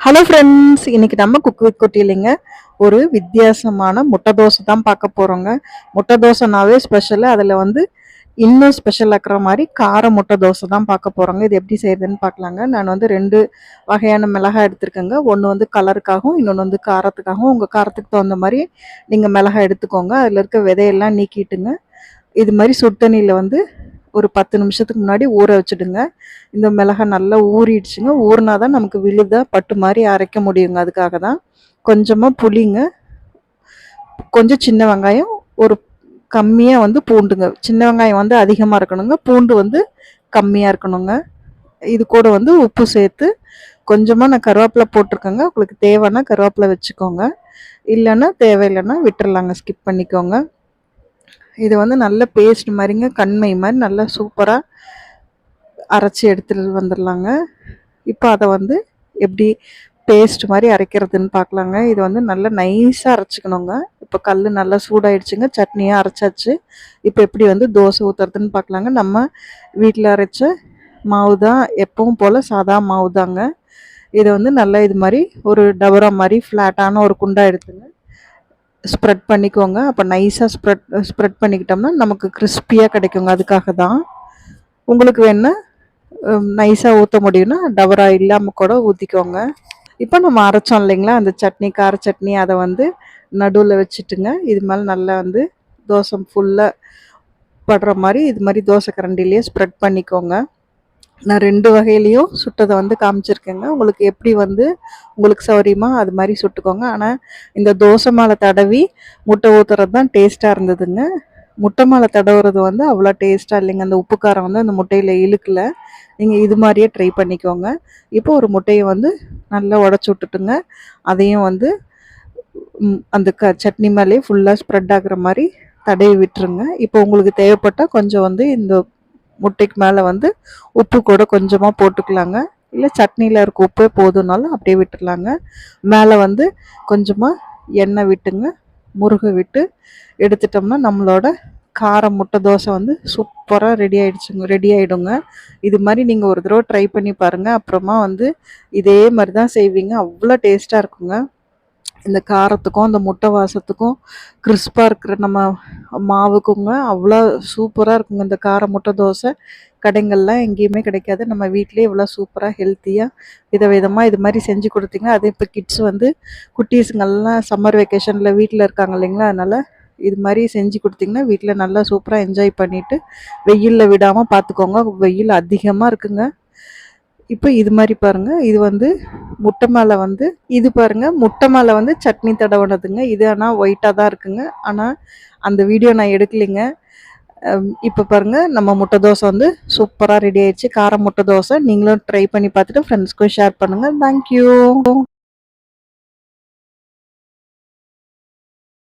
Hello friends, இன்னைக்கு நம்ம cook with குட்டிலிங்க ஒரு வித்தியாசமான முட்டை தோசை தான் பார்க்க போகிறோங்க. முட்டை தோசைனாவே ஸ்பெஷலு, அதில் வந்து இன்னும் ஸ்பெஷல் ஆக்குற மாதிரி கார முட்டை தோசை தான் பார்க்க போகிறோங்க. இது எப்படி செய்யுதுன்னு பார்க்கலாங்க. நான் வந்து ரெண்டு வகையான மிளகாய் எடுத்திருக்கேங்க. ஒன்று வந்து கலருக்காகவும், இன்னொன்று வந்து காரத்துக்காகவும். உங்கள் காரத்துக்கு தகுந்த மாதிரி நீங்கள் மிளகாய் எடுத்துக்கோங்க. அதில் இருக்க விதையெல்லாம் நீக்கிட்டுங்க. இது மாதிரி சுடு தண்ணியில் வந்து ஒரு 10 நிமிஷத்துக்கு முன்னாடி ஊற வச்சுடுங்க. இந்த மிளகாய் நல்லா ஊறிடுச்சுங்க. ஊறினா தான் நமக்கு விழுதா பட்டு மாதிரி அரைக்க முடியுங்க. அதுக்காக தான் கொஞ்சமாக புளிங்க, கொஞ்சம் சின்ன வெங்காயம், ஒரு கம்மியாக வந்து பூண்டுங்க. சின்ன வெங்காயம் வந்து அதிகமாக இருக்கணுங்க, பூண்டு வந்து கம்மியாக இருக்கணுங்க. இது கூட வந்து உப்பு சேர்த்து கொஞ்சமாக நான் கருவேப்பிலை போட்டிருக்கேங்க. உங்களுக்கு தேவைன்னா கருவேப்பிலை வச்சுக்கோங்க, இல்லைன்னா தேவையில்லைன்னா விட்டுறலாங்க, ஸ்கிப் பண்ணிக்கோங்க. இது வந்து நல்ல பேஸ்ட் மாதிரிங்க, கண்மை மாதிரி நல்லா சூப்பராக அரைச்சி எடுத்துட்டு வந்துடலாங்க. இப்போ அதை வந்து எப்படி பேஸ்ட் மாதிரி அரைக்கிறதுன்னு பார்க்கலாங்க. இது வந்து நல்லா நைஸாக அரைச்சிக்கணுங்க. இப்போ கல் நல்லா சூடாயிடுச்சுங்க, சட்னியாக அரைச்சாச்சு. இப்போ எப்படி வந்து தோசை ஊற்றுறதுன்னு பார்க்கலாங்க. நம்ம வீட்டில் அரைச்ச மாவு தான், எப்பவும் போல் சாதா மாவு தாங்க. இதை வந்து நல்லா இது மாதிரி ஒரு டபரா மாதிரி ஃப்ளாட்டான ஒரு குண்டா எடுத்துங்க, ஸ்ப்ரெட் பண்ணிக்கோங்க. அப்போ நைஸாக ஸ்ப்ரெட் பண்ணிக்கிட்டோம்னா நமக்கு கிறிஸ்பியாக கிடைக்குங்க. அதுக்காக தான். உங்களுக்கு வேணா நைஸாக ஊற்ற முடியும்னா டபரா இல்லாமல் கூட ஊற்றிக்கோங்க. இப்போ நம்ம அரைச்சோம் இல்லைங்களா அந்த சட்னி, கார சட்னி, அதை வந்து நடுவில் வச்சுட்டுங்க. இது மேலே நல்லா வந்து தோசை ஃபுல்லாக படுற மாதிரி இது மாதிரி தோசை கரண்டிலேயே ஸ்ப்ரெட் பண்ணிக்கோங்க. நான் ரெண்டு வகையிலையும் சுட்டதை வந்து காமிச்சிருக்கேங்க. உங்களுக்கு எப்படி வந்து உங்களுக்கு சௌரியமா அது மாதிரி சுட்டுக்கோங்க. ஆனால் இந்த தோசை மேலே தடவி முட்டை ஊற்றுறது தான் டேஸ்ட்டாக இருந்ததுங்க. முட்டை மேலே தடவுறது வந்து அவ்வளோ டேஸ்ட்டாக இல்லைங்க. அந்த உப்பு காரம் வந்து அந்த முட்டையில் இழுக்கல. நீங்கள் இது மாதிரியே ட்ரை பண்ணிக்கோங்க. இப்போ ஒரு முட்டையை வந்து நல்லா உடச்சி விட்டுட்டுங்க, அதையும் வந்து அந்த சட்னி மேலேயே ஃபுல்லாக ஸ்ப்ரெட் ஆகுற மாதிரி தடவி விட்டுருங்க. இப்போ உங்களுக்கு தேவைப்பட்டால் கொஞ்சம் வந்து இந்த முட்டைக்கு மேலே வந்து உப்பு கூட கொஞ்சமாக போட்டுக்கலாங்க, இல்லை சட்னியில் இருக்க உப்பே போதுனாலும் அப்படியே விட்டுடலாங்க. மேலே வந்து கொஞ்சமாக எண்ணெய் விட்டுங்க, முருகை விட்டு எடுத்துட்டோம்னா நம்மளோட கார முட்டை தோசை வந்து சூப்பராக ரெடி ஆகிடுங்க. இது மாதிரி நீங்கள் ஒரு தடவை ட்ரை பண்ணி பாருங்கள். அப்புறமா வந்து இதே மாதிரி தான் செய்வீங்க, அவ்வளோ டேஸ்ட்டாக இருக்குங்க. இந்த காரத்துக்கும் அந்த முட்டை வாசத்துக்கும் கிறிஸ்பாக இருக்கிற நம்ம மாவுக்குங்க அவ்வளோ சூப்பராக இருக்குங்க. இந்த கார முட்டை தோசை கடைங்கள்லாம் எங்கேயுமே கிடைக்காது. நம்ம வீட்டிலே இவ்வளோ சூப்பராக ஹெல்த்தியாக விதவிதமாக இது மாதிரி செஞ்சு கொடுத்தீங்க. அதே இப்போ கிட்ஸ் வந்து குட்டீஸுங்கள்லாம் சம்மர் வெக்கேஷனில் வீட்டில் இருக்காங்க இல்லைங்களா, அதனால் இது மாதிரி செஞ்சு கொடுத்தீங்கன்னா வீட்டில் நல்லா சூப்பராக என்ஜாய் பண்ணிவிட்டு வெயிலில் விடாமல் பார்த்துக்கோங்க. வெயில் அதிகமாக இருக்குங்க. இப்போ இது மாதிரி பாருங்கள், இது வந்து முட்டை மேலே வந்து இது பாருங்கள், முட்டை மேலே வந்து சட்னி தடவுனதுங்க. இது ஆனால் ஒயிட்டாக தான் இருக்குங்க. ஆனால் அந்த வீடியோ நான் எடுக்கலைங்க. இப்போ பாருங்கள், நம்ம முட்டை தோசை வந்து சூப்பராக ரெடி ஆயிடுச்சு. கார முட்டை தோசை நீங்களும் ட்ரை பண்ணி பார்த்துட்டு ஃப்ரெண்ட்ஸ்க்கும் ஷேர் பண்ணுங்கள். தேங்க்யூ.